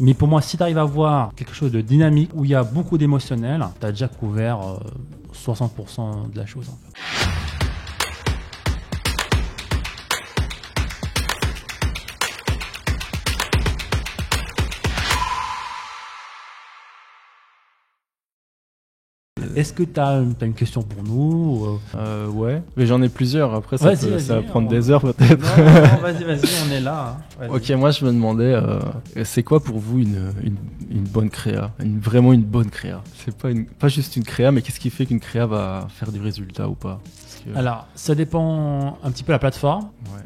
Mais pour moi, si tu arrives à voir quelque chose de dynamique, où il y a beaucoup d'émotionnel, tu as déjà couvert 60% de la chose en fait. Est-ce que tu as une question pour nous Ouais, mais j'en ai plusieurs. Après, ça va prendre des heures peut-être. Non, vas-y, on est là. Hein. Ok, moi je me demandais, c'est quoi pour vous une bonne créa, vraiment une bonne créa? C'est pas juste une créa, mais qu'est-ce qui fait qu'une créa va faire du résultat ou pas? Alors, ça dépend un petit peu de la plateforme. Ouais.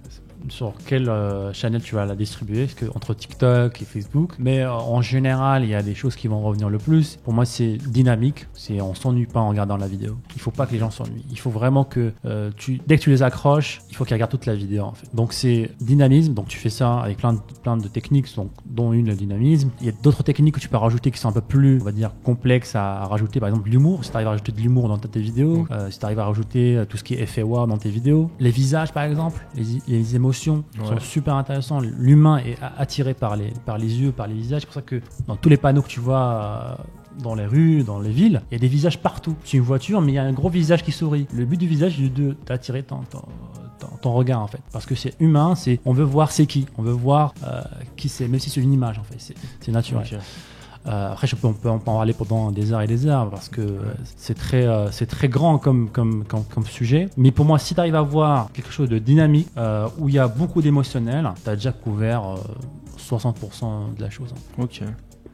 Sur quelle channel tu vas la distribuer, entre TikTok et Facebook. Mais en général, il y a des choses qui vont revenir le plus. Pour moi, c'est dynamique. On s'ennuie pas en regardant la vidéo. Il faut pas que les gens s'ennuient. Il faut vraiment que dès que tu les accroches, il faut qu'ils regardent toute la vidéo en fait. Donc c'est dynamisme. Donc tu fais ça avec plein de techniques, dont une le dynamisme. Il y a d'autres techniques que tu peux rajouter qui sont un peu plus, on va dire, complexes à rajouter. Par exemple, l'humour. Si tu arrives à rajouter de l'humour dans tes vidéos, si tu arrives à rajouter tout ce qui est effet wow dans tes vidéos, les visages par exemple, les émotions sont super intéressants. L'humain est attiré par les yeux, par les visages. C'est pour ça que dans tous les panneaux que tu vois dans les rues, dans les villes, il y a des visages partout. C'est une voiture, mais il y a un gros visage qui sourit. Le but du visage est d'attirer ton regard en fait, parce que c'est humain, on veut voir c'est qui, on veut voir qui c'est, même si c'est une image en fait, c'est naturel. Okay. Après, on peut en parler pendant des heures et des heures parce que c'est très grand comme sujet. Mais pour moi, si tu arrives à voir quelque chose de dynamique où il y a beaucoup d'émotionnel, tu as déjà couvert 60% de la chose. Ok.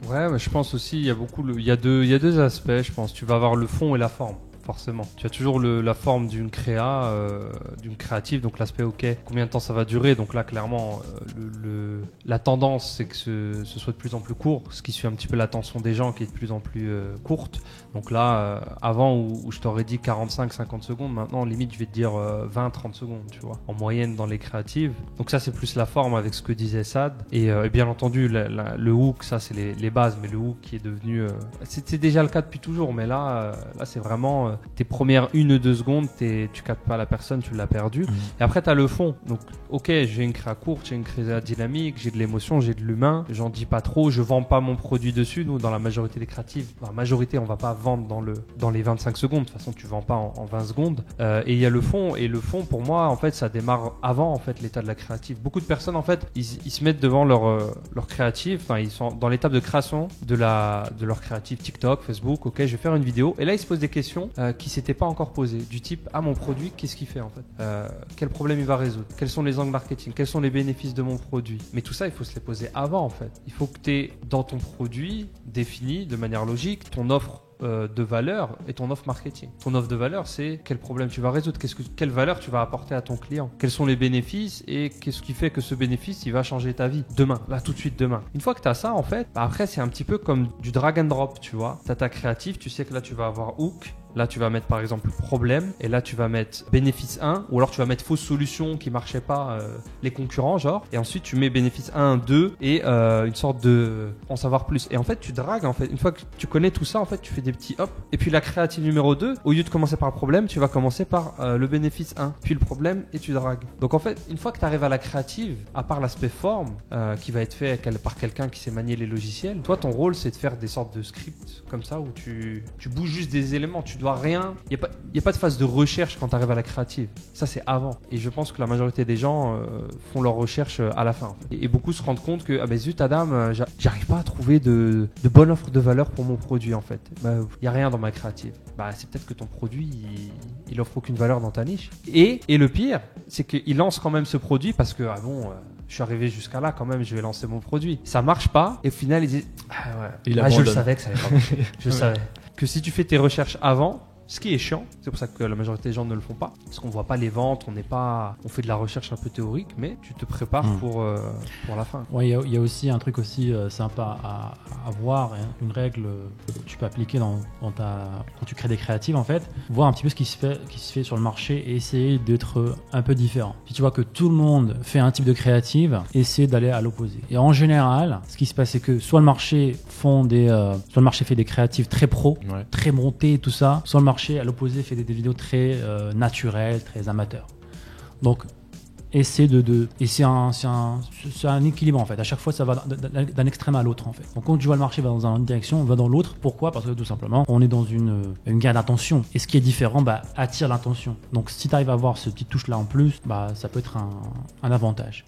Ouais, mais je pense aussi il y a deux aspects. Je pense tu vas avoir le fond et la forme. Forcément. Tu as toujours la forme d'une créa, d'une créative, donc l'aspect ok, combien de temps ça va durer, donc là clairement la tendance c'est que ce soit de plus en plus court, ce qui suit un petit peu l'attention des gens qui est de plus en plus courte, donc là avant où je t'aurais dit 45-50 secondes, maintenant limite je vais te dire 20-30 secondes, tu vois, en moyenne dans les créatives, donc ça c'est plus la forme avec ce que disait Sad, et bien entendu le hook, ça c'est les bases, mais le hook qui est devenu, c'était déjà le cas depuis toujours, mais là c'est vraiment tes premières 1-2 secondes, tu captes pas la personne, tu l'as perdu. Et après, tu as le fond. Donc, ok, j'ai une créa courte, j'ai une créa dynamique, j'ai de l'émotion, j'ai de l'humain. J'en dis pas trop, je vends pas mon produit dessus. Nous, dans la majorité des créatives, dans la majorité, on va pas vendre dans les 25 secondes. De toute façon, tu vends pas en 20 secondes. Et il y a le fond. Et le fond, pour moi, en fait, ça démarre avant, en fait, l'état de la créative. Beaucoup de personnes, en fait, ils se mettent devant leur créative. Enfin, ils sont dans l'étape de création de leur créative TikTok, Facebook. Ok, je vais faire une vidéo. Et là, ils se posent des questions qui s'était pas encore posé, du type mon produit, qu'est-ce qu'il fait en fait, quel problème il va résoudre, quels sont les angles marketing, quels sont les bénéfices de mon produit, mais tout ça il faut se les poser avant en fait. Il faut que tu aies dans ton produit défini de manière logique ton offre de valeur et ton offre marketing. Ton offre de valeur, c'est quel problème tu vas résoudre, quelle valeur tu vas apporter à ton client, quels sont les bénéfices et qu'est-ce qui fait que ce bénéfice il va changer ta vie demain, là tout de suite demain. Une fois que tu as ça en fait, après c'est un petit peu comme du drag and drop, tu vois. Tu as ta créative, tu sais que là tu vas avoir hook. Là, tu vas mettre par exemple problème et là, tu vas mettre bénéfice 1 ou alors tu vas mettre fausse solution qui marchait pas, les concurrents genre. Et ensuite, tu mets bénéfice 1, 2 et une sorte de en savoir plus. Et en fait, tu dragues en fait. Une fois que tu connais tout ça, en fait, tu fais des petits hop. Et puis la créative numéro 2, au lieu de commencer par le problème, tu vas commencer par le bénéfice 1, puis le problème et tu dragues. Donc en fait, une fois que tu arrives à la créative, à part l'aspect forme qui va être fait par quelqu'un qui sait manier les logiciels, toi, ton rôle, c'est de faire des sortes de scripts comme ça où tu bouges juste des éléments. Tu dois rien, il n'y a pas de phase de recherche quand tu arrives à la créative. Ça, c'est avant. Et je pense que la majorité des gens font leur recherche à la fin. En fait. Et beaucoup se rendent compte que, zut, Adam, j'arrive pas à trouver de bonne offre de valeur pour mon produit, en fait. Il n'y a rien dans ma créative. C'est peut-être que ton produit, il offre aucune valeur dans ta niche. Et le pire, c'est qu'il lance quand même ce produit parce que, je suis arrivé jusqu'à là quand même, je vais lancer mon produit. Ça marche pas. Et au final, il dit, je le savais que ça allait pas marcher. Je savais. Que si tu fais tes recherches avant, ce qui est chiant, c'est pour ça que la majorité des gens ne le font pas, parce qu'on voit pas les ventes, on fait de la recherche un peu théorique, mais tu te prépares pour la fin. Ouais, il y a aussi un truc aussi sympa à voir, hein, une règle que tu peux appliquer quand tu crées des créatives en fait, voir un petit peu ce qui se fait sur le marché et essayer d'être un peu différent. Si tu vois que tout le monde fait un type de créative, essaie d'aller à l'opposé. Et en général, ce qui se passe c'est que soit le marché fait des créatives très pro, très montées, tout ça, soit le marché à l'opposé fait des vidéos très naturelles, très amateurs. Donc Et c'est c'est un équilibre en fait. À chaque fois, ça va d'un extrême à l'autre en fait. Donc quand tu vois le marché va dans une direction, on va dans l'autre. Pourquoi? Parce que tout simplement, on est dans une guerre d'attention. Et ce qui est différent, attire l'attention. Donc si tu arrives à avoir ce petit touche là en plus, ça peut être un avantage.